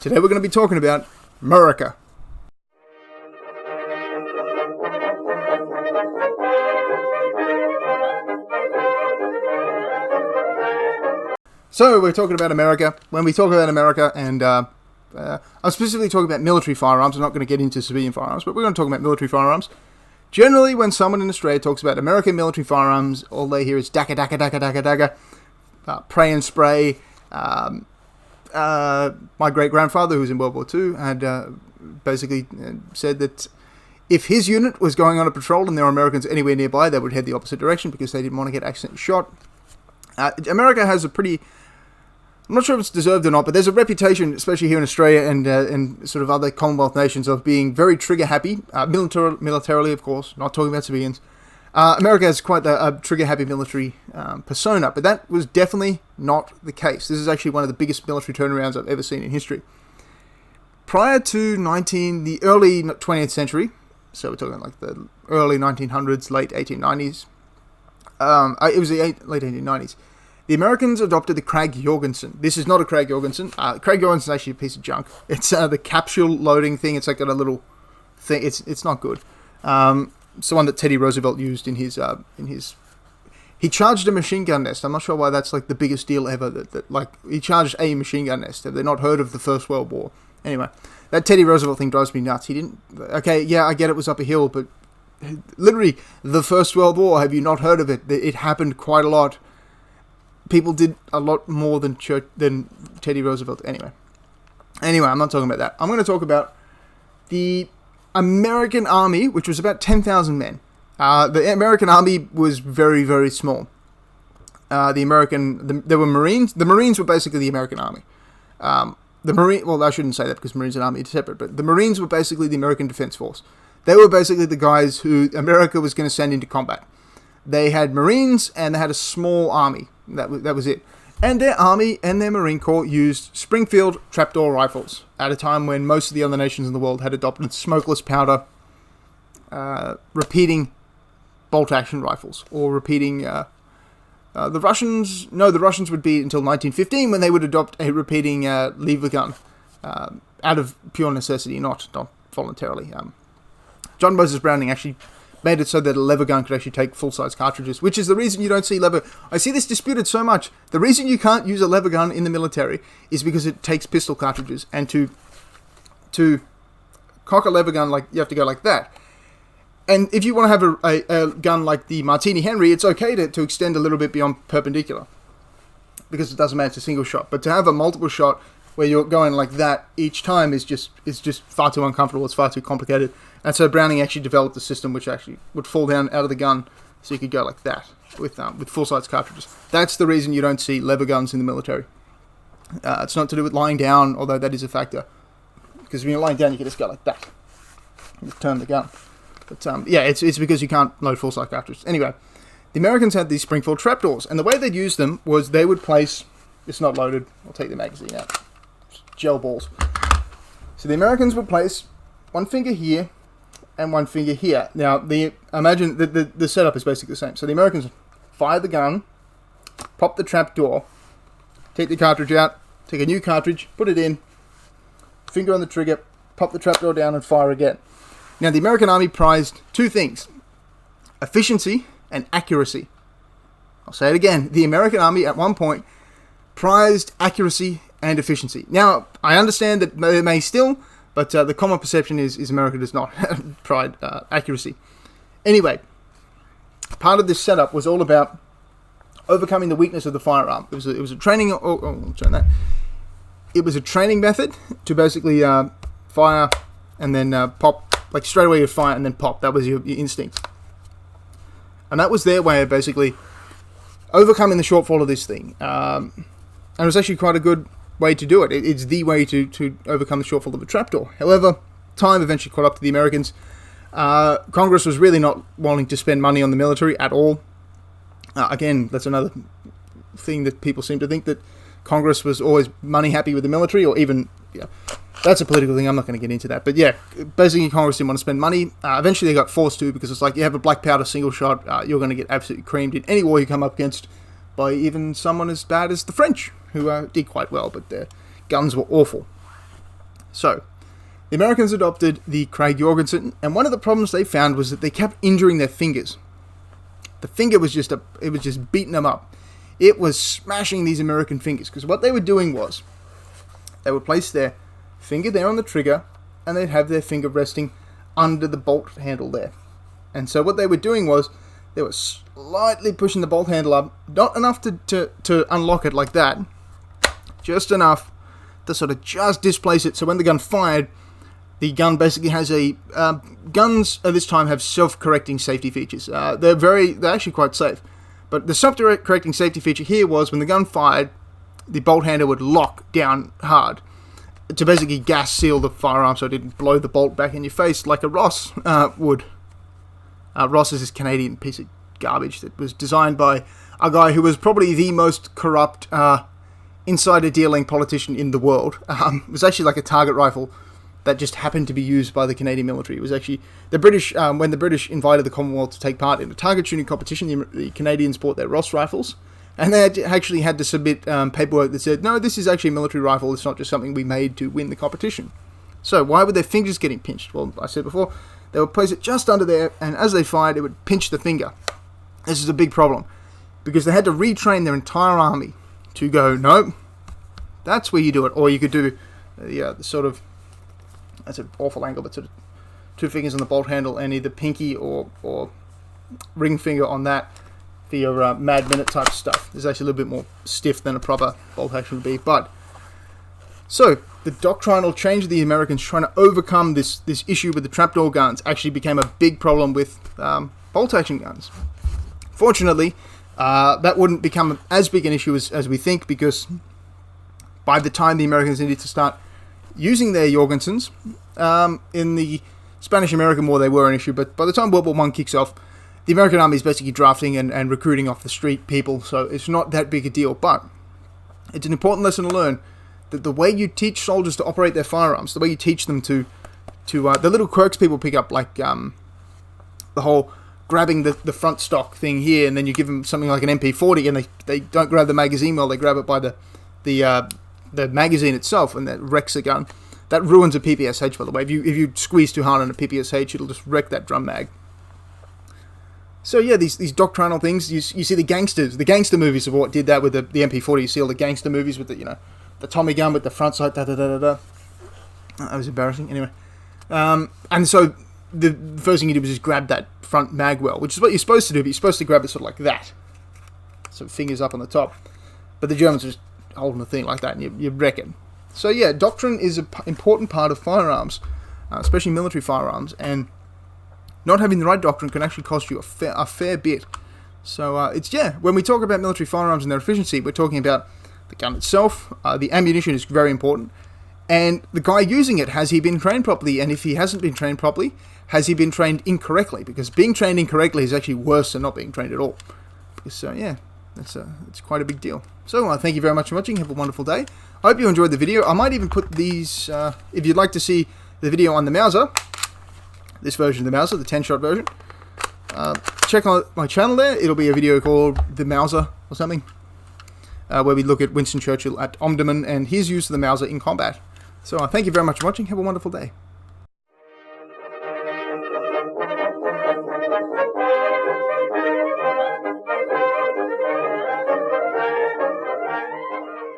Today we're going to be talking about America. So we're talking about America. When we talk about America, and I'm specifically talking about military firearms, I'm not going to get into civilian firearms, but we're going to talk about military firearms. Generally, when someone in Australia talks about American military firearms, all they hear is dagger, dagger, dagger, dagger, dagger, pray and spray. My great-grandfather, who was in World War II, had basically said that if his unit was going on a patrol and there were Americans anywhere nearby, they would head the opposite direction because they didn't want to get accidentally shot. America has a pretty... I'm not sure if it's deserved or not, but there's a reputation, especially here in Australia and sort of other Commonwealth nations, of being very trigger-happy, militarily, of course, not talking about civilians. America has quite a trigger-happy military persona, but that was definitely not the case. This is actually one of the biggest military turnarounds I've ever seen in history. Prior to the early 20th century, so we're talking like the early 1900s, late 1890s, it was the late 1890s, the Americans adopted the Krag-Jorgensen. This is not a Krag-Jorgensen. Krag-Jorgensen is actually a piece of junk. It's the capsule loading thing. It's like got a little thing. It's not good. It's the one that Teddy Roosevelt used in his. He charged a machine gun nest. I'm not sure why that's like the biggest deal ever. That like he charged a machine gun nest. Have they not heard of the First World War? Anyway, that Teddy Roosevelt thing drives me nuts. He didn't. Okay, yeah, I get it was up a hill, but literally the First World War. Have you not heard of it? It happened quite a lot. People did a lot more than Teddy Roosevelt. Anyway, I'm not talking about that. I'm going to talk about the American Army, which was about 10,000 men. The American Army was very, very small. There were Marines. The Marines were basically the American Army. Well, I shouldn't say that because Marines and Army are separate, but the Marines were basically the American Defense Force. They were basically the guys who America was going to send into combat. They had Marines and they had a small army. That was it. And their Army and their Marine Corps used Springfield Trapdoor Rifles at a time when most of the other nations in the world had adopted smokeless powder, repeating bolt-action rifles, or repeating... the Russians would be until 1915 when they would adopt a repeating lever gun out of pure necessity, not voluntarily. John Moses Browning actually made it so that a lever gun could actually take full-size cartridges, which is the reason you don't see lever... I see this disputed so much. The reason you can't use a lever gun in the military is because it takes pistol cartridges, and to cock a lever gun, like you have to go like that. And if you want to have a gun like the Martini Henry, it's okay to extend a little bit beyond perpendicular, because it doesn't matter, it's a single shot. But to have a multiple shot where you're going like that each time is just far too uncomfortable. It's far too complicated. And so Browning actually developed a system which actually would fall down out of the gun, so you could go like that with full-size cartridges. That's the reason you don't see lever guns in the military. It's not to do with lying down, although that is a factor. Because when you're lying down, you can just go like that. Just turn the gun. But yeah, it's because you can't load full-size cartridges. Anyway, the Americans had these Springfield Trapdoors, and the way they'd use them was they would place... It's not loaded. I'll take the magazine out. Gel balls. So the Americans would place one finger here and one finger here. Now, imagine the setup is basically the same. So the Americans fire the gun, pop the trapdoor, take the cartridge out, take a new cartridge, put it in, finger on the trigger, pop the trapdoor down and fire again. Now, the American Army prized two things: efficiency and accuracy. I'll say it again. The American Army, at one point, prized accuracy and efficiency. Now, I understand that they may still, but the common perception is America does not pride accuracy. Anyway, part of this setup was all about overcoming the weakness of the firearm. It was a training... I'll turn that. It was a training method to basically fire and then pop. Like straight away you fire and then pop. That was your instinct. And that was their way of basically overcoming the shortfall of this thing. And it was actually quite a good way to do it. It's the way to overcome the shortfall of a trapdoor. However, time eventually caught up to the Americans. Congress was really not wanting to spend money on the military at all. Again, that's another thing that people seem to think, that Congress was always money happy with the military, or even... That's a political thing, I'm not going to get into that. But yeah, basically Congress didn't want to spend money. Eventually they got forced to, because it's like, you have a black powder single shot, you're going to get absolutely creamed in any war you come up against by even someone as bad as the French, who did quite well, but their guns were awful. So, the Americans adopted the Craig Jorgensen, and one of the problems they found was that they kept injuring their fingers. The finger was just beating them up. It was smashing these American fingers, because what they were doing was they would place their finger there on the trigger, and they'd have their finger resting under the bolt handle there. And so what they were doing was they were slightly pushing the bolt handle up, not enough to unlock it like that, just enough to sort of just displace it. So when the gun fired, the gun basically has guns at this time have self-correcting safety features. They're actually quite safe. But the self-correcting safety feature here was when the gun fired, the bolt handle would lock down hard to basically gas seal the firearm so it didn't blow the bolt back in your face like a Ross would. Ross is this Canadian piece of garbage that was designed by a guy who was probably the most corrupt insider dealing politician in the world. It was actually like a target rifle that just happened to be used by the Canadian military. It was actually the British, when the British invited the Commonwealth to take part in a target shooting competition, the Canadians bought their Ross rifles, and they actually had to submit paperwork that said, no, this is actually a military rifle, it's not just something we made to win the competition. So why were their fingers getting pinched? Well, I said before, they would place it just under there, and as they fired, it would pinch the finger. This is a big problem, because they had to retrain their entire army to go, no, that's where you do it. Or you could do the sort of, that's an awful angle, but sort of two fingers on the bolt handle and either pinky or ring finger on that for your Mad Minute type stuff. It's actually a little bit more stiff than a proper bolt action would be. But so the doctrinal change of the Americans trying to overcome this issue with the trapdoor guns actually became a big problem with bolt action guns. Fortunately, that wouldn't become as big an issue as we think, because by the time the Americans needed to start using their Jorgensens, in the Spanish-American War they were an issue, but by the time World War I kicks off, the American Army is basically drafting and recruiting off the street people, so it's not that big a deal. But it's an important lesson to learn that the way you teach soldiers to operate their firearms, the way you teach them to the little quirks people pick up, like the whole grabbing the front stock thing here, and then you give them something like an MP40, and they don't grab the magazine well, they grab it by the magazine itself, and that wrecks a gun. That ruins a PPSH, by the way. If you squeeze too hard on a PPSH, it'll just wreck that drum mag. So yeah, these doctrinal things, you see the gangster movies of what did that with the MP40. You see all the gangster movies with the Tommy gun with the front sight, That was embarrassing. Anyway, and so the first thing you do is just grab that front mag well, which is what you're supposed to do, but you're supposed to grab it sort of like that. So fingers up on the top. But the Germans are just holding the thing like that, and you wreck it. So yeah, doctrine is an important part of firearms, especially military firearms, and not having the right doctrine can actually cost you a fair bit. So when we talk about military firearms and their efficiency, we're talking about the gun itself, the ammunition is very important, and the guy using it, has he been trained properly? And if he hasn't been trained properly, has he been trained incorrectly? Because being trained incorrectly is actually worse than not being trained at all. So yeah, it's quite a big deal. So thank you very much for watching. Have a wonderful day. I hope you enjoyed the video. I might even put these, if you'd like to see the video on the Mauser, this version of the Mauser, the 10-shot version, check out my channel there. It'll be a video called The Mauser or something, where we look at Winston Churchill at Omdurman and his use of the Mauser in combat. So thank you very much for watching. Have a wonderful day.